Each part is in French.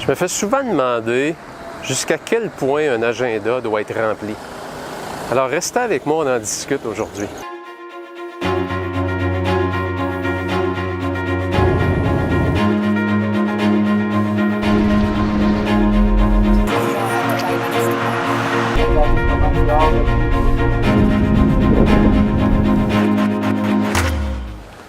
Je me fais souvent demander jusqu'à quel point un agenda doit être rempli. Alors restez avec moi, on en discute aujourd'hui.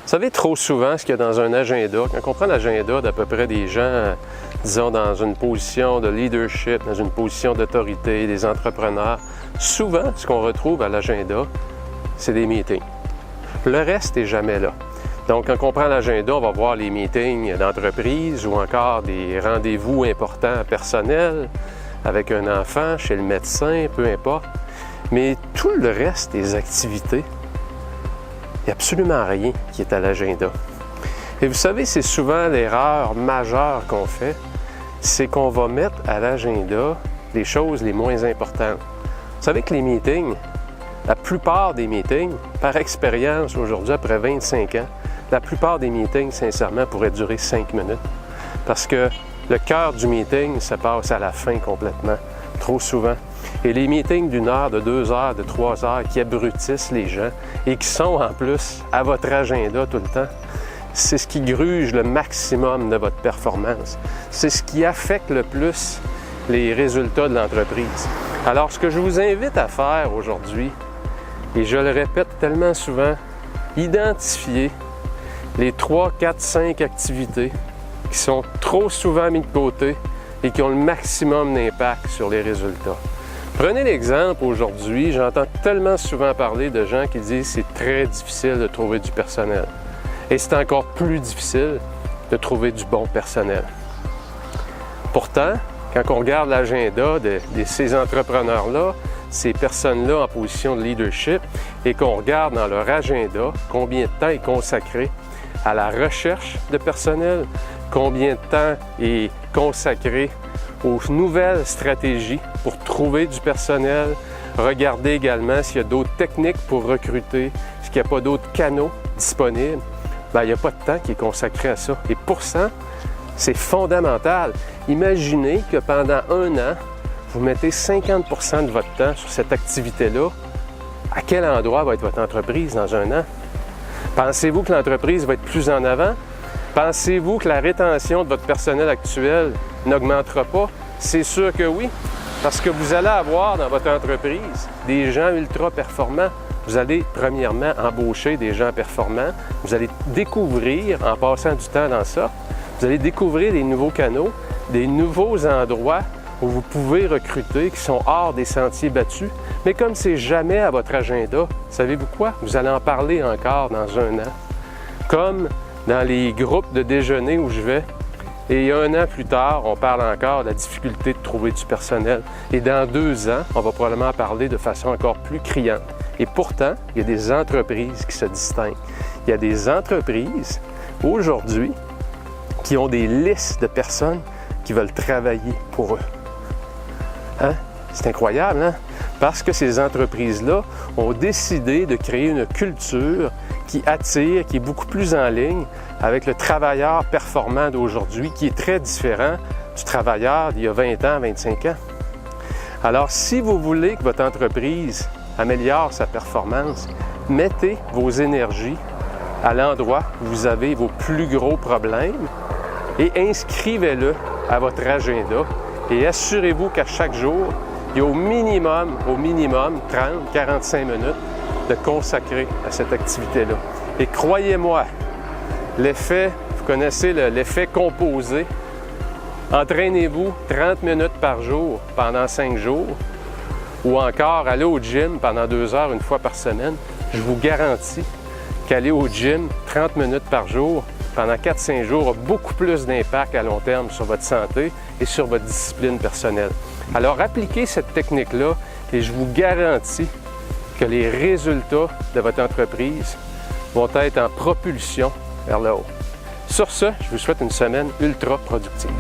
Vous savez trop souvent ce qu'il y a dans un agenda. Quand on prend l'agenda d'à peu près des gens, disons, dans une position de leadership, dans une position d'autorité, des entrepreneurs, souvent, ce qu'on retrouve à l'agenda, c'est des meetings. Le reste n'est jamais là. Donc, quand on prend l'agenda, on va voir les meetings d'entreprise ou encore des rendez-vous importants personnels avec un enfant, chez le médecin, peu importe. Mais tout le reste des activités, il n'y a absolument rien qui est à l'agenda. Et vous savez, c'est souvent l'erreur majeure qu'on fait, c'est qu'on va mettre à l'agenda les choses les moins importantes. Vous savez que les meetings, la plupart des meetings, par expérience aujourd'hui, après 25 ans, la plupart des meetings, sincèrement, pourraient durer 5 minutes. Parce que le cœur du meeting se passe à la fin complètement, trop souvent. Et les meetings d'1 heure, de 2 heures, de 3 heures qui abrutissent les gens et qui sont en plus à votre agenda tout le temps, c'est ce qui gruge le maximum de votre performance. C'est ce qui affecte le plus les résultats de l'entreprise. Alors, ce que je vous invite à faire aujourd'hui, et je le répète tellement souvent, identifier les 3, 4, 5 activités qui sont trop souvent mises de côté et qui ont le maximum d'impact sur les résultats. Prenez l'exemple aujourd'hui, j'entends tellement souvent parler de gens qui disent que c'est très difficile de trouver du personnel. Et c'est encore plus difficile de trouver du bon personnel. Pourtant, quand on regarde l'agenda de ces entrepreneurs-là, ces personnes-là en position de leadership, et qu'on regarde dans leur agenda combien de temps est consacré à la recherche de personnel, combien de temps est consacré aux nouvelles stratégies pour trouver du personnel, regarder également s'il y a d'autres techniques pour recruter, est-ce qu'il n'y a pas d'autres canaux disponibles. Bien, il n'y a pas de temps qui est consacré à ça. Et pour ça, c'est fondamental. Imaginez que pendant 1 an, vous mettez 50 % de votre temps sur cette activité-là. À quel endroit va être votre entreprise dans 1 an? Pensez-vous que l'entreprise va être plus en avant? Pensez-vous que la rétention de votre personnel actuel n'augmentera pas? C'est sûr que oui, parce que vous allez avoir dans votre entreprise des gens ultra performants. Vous allez premièrement embaucher des gens performants. Vous allez découvrir, en passant du temps dans ça, vous allez découvrir des nouveaux canaux, des nouveaux endroits où vous pouvez recruter qui sont hors des sentiers battus. Mais comme c'est jamais à votre agenda, savez-vous quoi? Vous allez en parler encore dans 1 an. Comme dans les groupes de déjeuner où je vais, et 1 an plus tard, on parle encore de la difficulté de trouver du personnel. Et dans 2 ans, on va probablement parler de façon encore plus criante. Et pourtant, il y a des entreprises qui se distinguent. Il y a des entreprises, aujourd'hui, qui ont des listes de personnes qui veulent travailler pour eux. Hein? C'est incroyable, hein? Parce que ces entreprises-là ont décidé de créer une culture qui attire, qui est beaucoup plus en ligne avec le travailleur performant d'aujourd'hui, qui est très différent du travailleur d'il y a 20 ans, 25 ans. Alors, si vous voulez que votre entreprise améliore sa performance, mettez vos énergies à l'endroit où vous avez vos plus gros problèmes et inscrivez-le à votre agenda et assurez-vous qu'à chaque jour, il y a au minimum 30-45 minutes de consacrer à cette activité-là. Et croyez-moi, l'effet, vous connaissez l'effet composé, entraînez-vous 30 minutes par jour pendant 5 jours ou encore allez au gym pendant 2 heures une fois par semaine. Je vous garantis qu'aller au gym 30 minutes par jour pendant 4-5 jours a beaucoup plus d'impact à long terme sur votre santé et sur votre discipline personnelle. Alors, appliquez cette technique-là et je vous garantis que les résultats de votre entreprise vont être en propulsion vers le haut. Sur ce, je vous souhaite une semaine ultra productive.